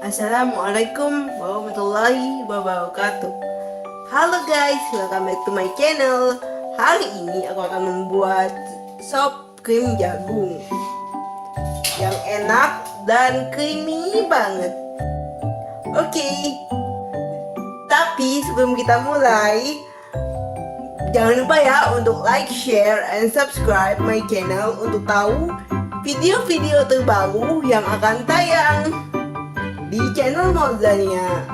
Assalamualaikum warahmatullahi wabarakatuh. Halo guys, welcome back to my channel. Hari ini aku akan membuat sop krim jagung yang enak dan creamy banget. Oke, tapi sebelum kita mulai, jangan lupa ya untuk like, share, and subscribe my channel untuk tahu video-video terbaru yang akan tayang di channel Moldania.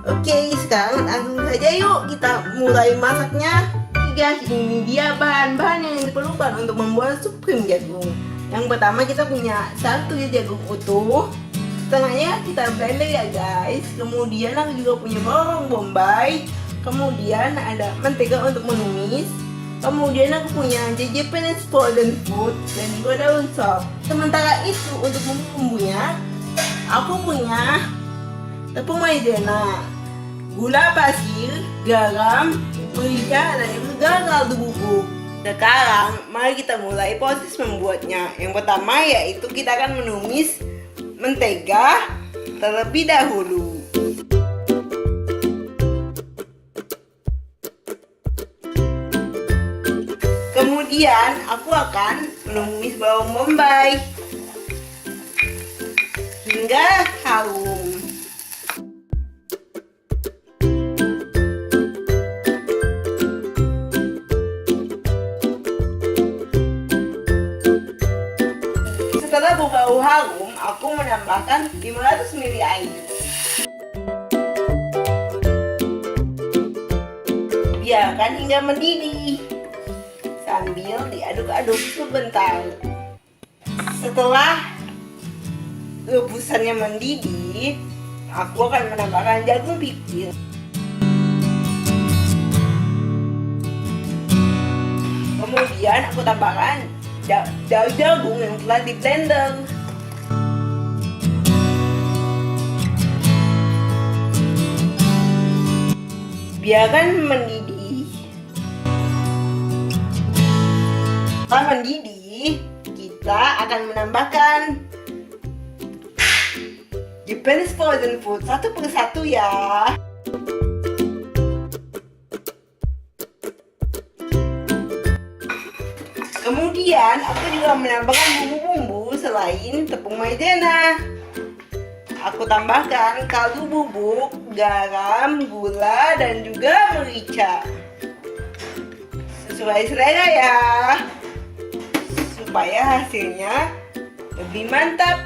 Oke, sekarang langsung saja yuk kita mulai masaknya. Guys, ini dia bahan-bahan yang diperlukan untuk membuat sup krim jagung. Yang pertama kita punya satu jagung utuh, setengahnya kita blender ya guys. Kemudian aku juga punya bawang bombay. Kemudian ada mentega untuk menumis. Kemudian aku punya jajanan frozen food dan juga daun sop. Sementara itu untuk bumbunya, aku punya tepung maizena, gula pasir, garam, merica, dan juga kaldu bubuk. Sekarang mari kita mulai proses membuatnya. Yang pertama yaitu kita akan menumis mentega terlebih dahulu. Kemudian aku akan menumis bawang bombay hingga harum. Setelah berbau harum, aku menambahkan 500 ml air. Biarkan hingga mendidih sambil diaduk-aduk sebentar. Setelah rebusannya mendidih, aku akan menambahkan jagung pipih. Kemudian aku tambahkan daun jagung yang telah di blender. Biarkan mendidih. Setelah mendidih, kita akan menambahkan Japanese frozen food satu persatu ya. Kemudian aku juga menambahkan bumbu-bumbu selain tepung maizena. Aku tambahkan kaldu bubuk, garam, gula, dan juga merica. Sesuai selera ya, supaya hasilnya lebih mantap.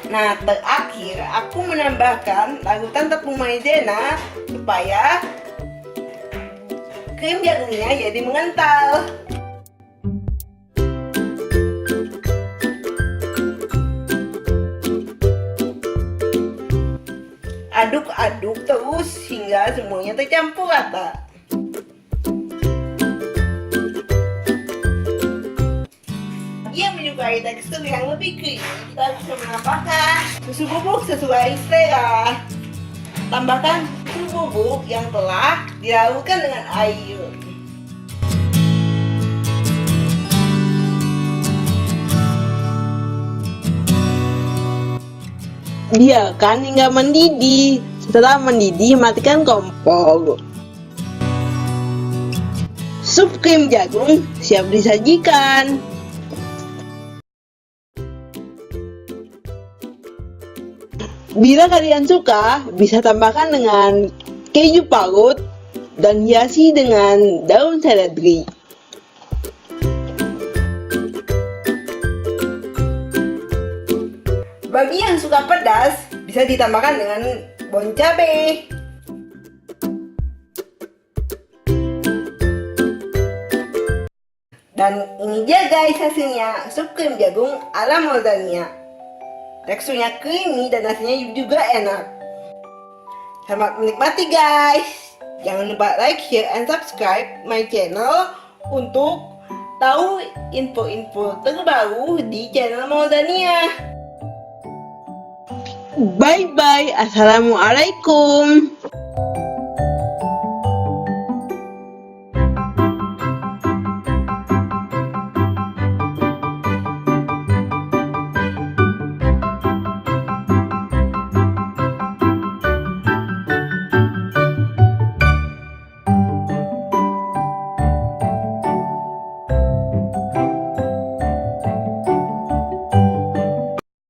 Nah, terakhir aku menambahkan larutan tepung maizena supaya krim jagungnya jadi mengental. Aduk-aduk terus hingga semuanya tercampur rata. Yang menyukai tekstur yang lebih creamy, kita bisa menambahkan susu bubuk sesuai selera. Tambahkan susu bubuk yang telah dilarutkan dengan air. Biarkan hingga mendidih. Setelah mendidih, matikan kompor. Sup krim jagung siap disajikan. Bila kalian suka, bisa tambahkan dengan keju parut dan hiasi dengan daun seledri. Bagi yang suka pedas, bisa ditambahkan dengan bon cabe. Dan ini dia guys hasilnya, sup krim jagung ala Moldania. Teksturnya creamy dan hasilnya juga enak. Selamat menikmati guys. Jangan lupa like, share, and subscribe my channel untuk tahu info-info terbaru di channel Moldania. Bye bye. Assalamualaikum.